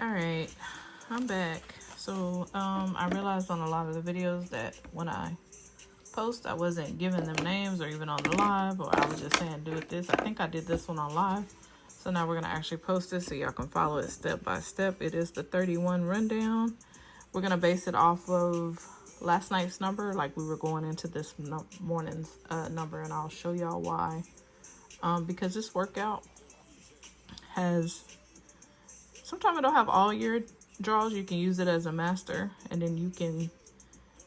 All right, I'm back. So I realized on a lot of the videos that when I post, I wasn't giving them names or even on the live, or I was just saying do it this. I think I did this one on live. So now we're gonna actually post this so y'all can follow it step by step. It is the 31 rundown. We're gonna base it off of last night's number, like we were going into this morning's number, and I'll show y'all why. Because this workout has, sometimes it don't have all your draws. You can use it as a master, and then you can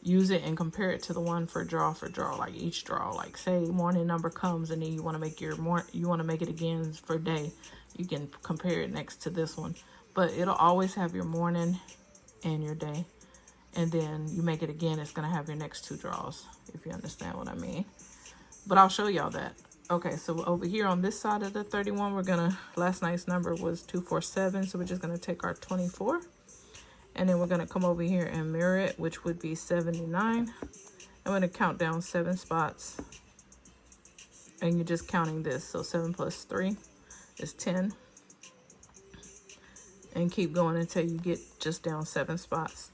use it and compare it to the one for draw, like each draw. Like say morning number comes and then you want to make it again for day, you can compare it next to this one, but it'll always have your morning and your day, and then you make it again, it's going to have your next two draws, if you understand what I mean. But I'll show y'all that. Okay, so over here on this side of the 31, we're gonna, last night's number was 247, so we're just gonna take our 24, and then we're gonna come over here and mirror it, which would be 79. I'm gonna count down 7 spots, and you're just counting this. So 7 plus 3 is 10, and keep going until you get just down 7 spots.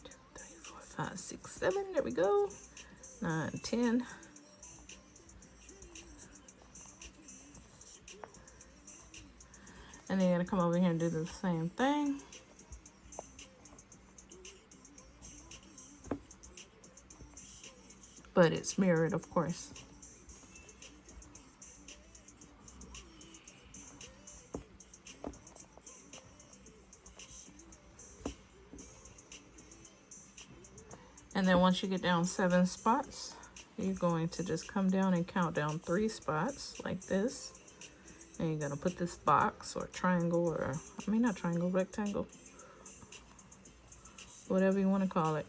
2, 3, 4, 5, 6, 7. There we go. 9, 10. And then you're gonna come over here and do the same thing. But it's mirrored, of course. And then once you get down 7 spots, you're going to just come down and count down 3 spots like this. And you're gonna put this box or triangle, or I mean not triangle, rectangle, whatever you want to call it.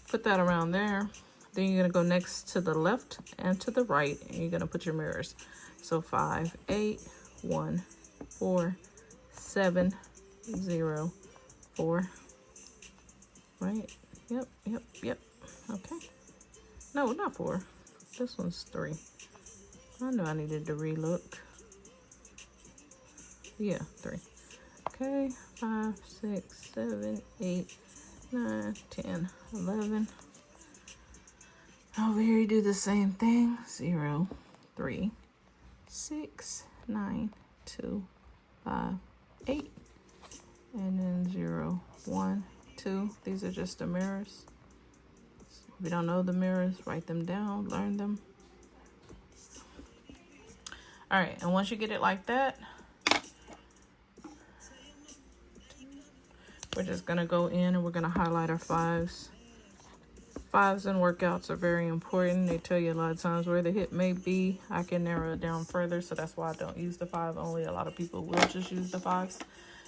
Put that around there. Then you're gonna go next to the left and to the right, and you're gonna put your mirrors. So 5, 8, 1, 4, 7, 0, 4. Right? Yep. Okay. No, not 4. This one's 3. I know I needed to relook. Yeah, 3. Okay, 5, 6, 7, 8, 9, 10, 11. Over here you do the same thing. 0, 3, 6, 9, 2, 5, 8. And then 0, 1, 2. These are just the mirrors. If you don't know the mirrors, write them down, learn them. All right, and once you get it like that, we're just gonna go in and we're gonna highlight our 5s. 5s in workouts are very important. They tell you a lot of times where the hit may be. I can narrow it down further, so that's why I don't use the 5 only. A lot of people will just use the 5s.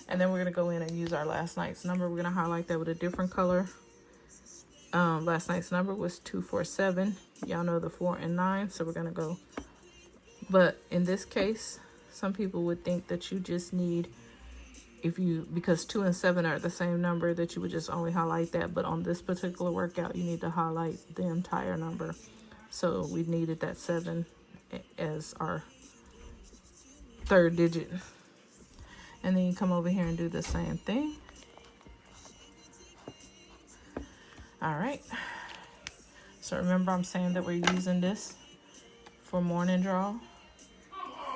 And then we're gonna go in and use our last night's number. We're gonna highlight that with a different color. Last night's number was 247. Y'all know the 4 and 9, so we're gonna go. But in this case, some people would think that you just need, because 2 and 7 are the same number, that you would just only highlight that. But on this particular workout, you need to highlight the entire number. So we needed that 7 as our 3rd digit. And then you come over here and do the same thing. All right. So remember, I'm saying that we're using this for morning draw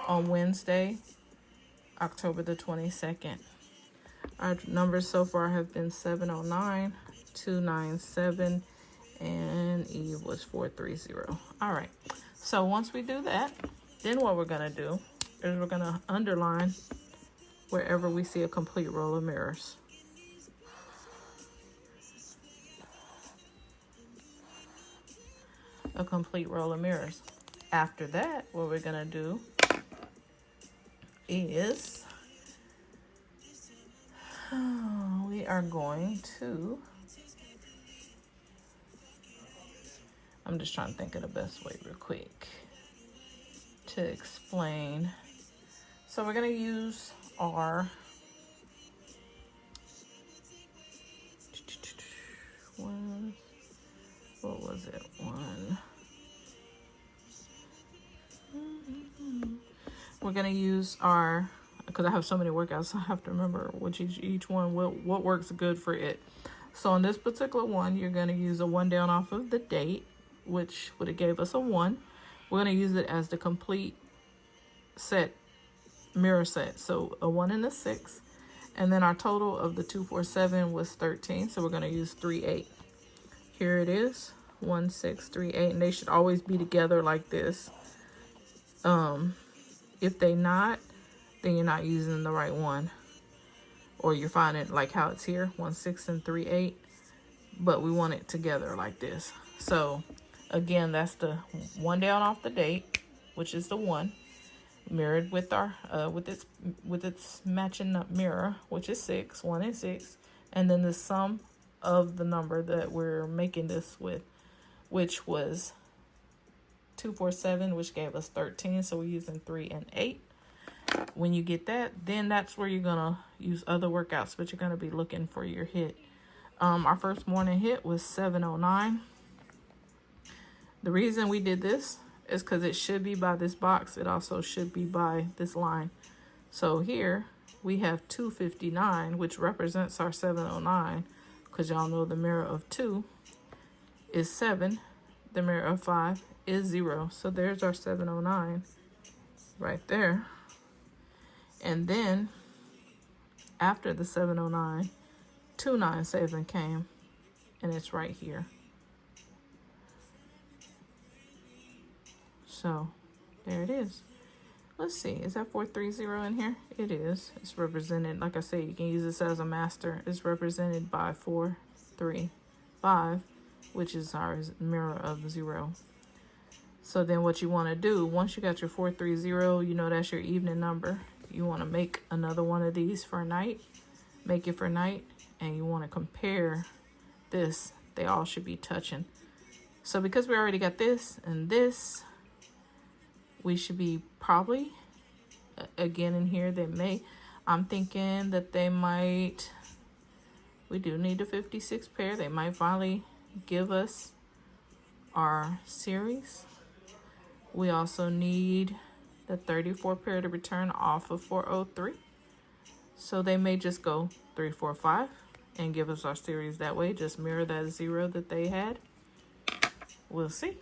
on Wednesday, October the 22nd. Our numbers so far have been 709, 297, and Eve was 430. All right. So once we do that, then what we're going to do is we're going to underline wherever we see a complete row of mirrors. A complete row of mirrors. After that, what we're going to do is we are going to, I'm just trying to think of the best way real quick to explain. So we're going to use our what was it? 1, we're going to use our, because I have so many workouts, I have to remember which each one, what works good for it. So on this particular one, you're going to use a 1 down off of the date, which would have gave us a 1. We're going to use it as the complete set, mirror set. So a 1 and a 6. And then our total of the 2, 4, 7 was 13. So we're going to use 3, 8. Here it is, 1, 6, 3, 8. And they should always be together like this. If they not, then you're not using the right one. Or you're finding like how it's here, 1, 6, and 3, 8. But we want it together like this. So again, that's the 1 down off the date, which is the 1, mirrored with our with its matching up mirror, which is 6, 1 and 6, and then the sum of the number that we're making this with, which was 2, 4, 7, which gave us 13. So we're using 3 and 8. When you get that, then that's where you're gonna use other workouts, but you're gonna be looking for your hit. Our first morning hit was 709. The reason we did this is because it should be by this box. It also should be by this line. So here we have 259, which represents our 709, because y'all know the mirror of 2 is 7. The mirror of 5 is 0. So there's our 709 right there. And then after the 709, 297 came, and it's right here. So there it is. Let's see, is that 430 in here? It is. It's represented, like I said, you can use this as a master. It's represented by 4, 3, 5, which is our mirror of 0. So then what you want to do, once you got your 430, you know that's your evening number. You want to make another one of these for night. Make it for night, and you want to compare this. They all should be touching. So because we already got this and this, we should be probably, again in here, they may, I'm thinking that they might, we do need a 56 pair. They might finally give us our series. We also need the 34 pair to return off of 403. So they may just go 3, 4, 5 and give us our series that way. Just mirror that 0 that they had. We'll see.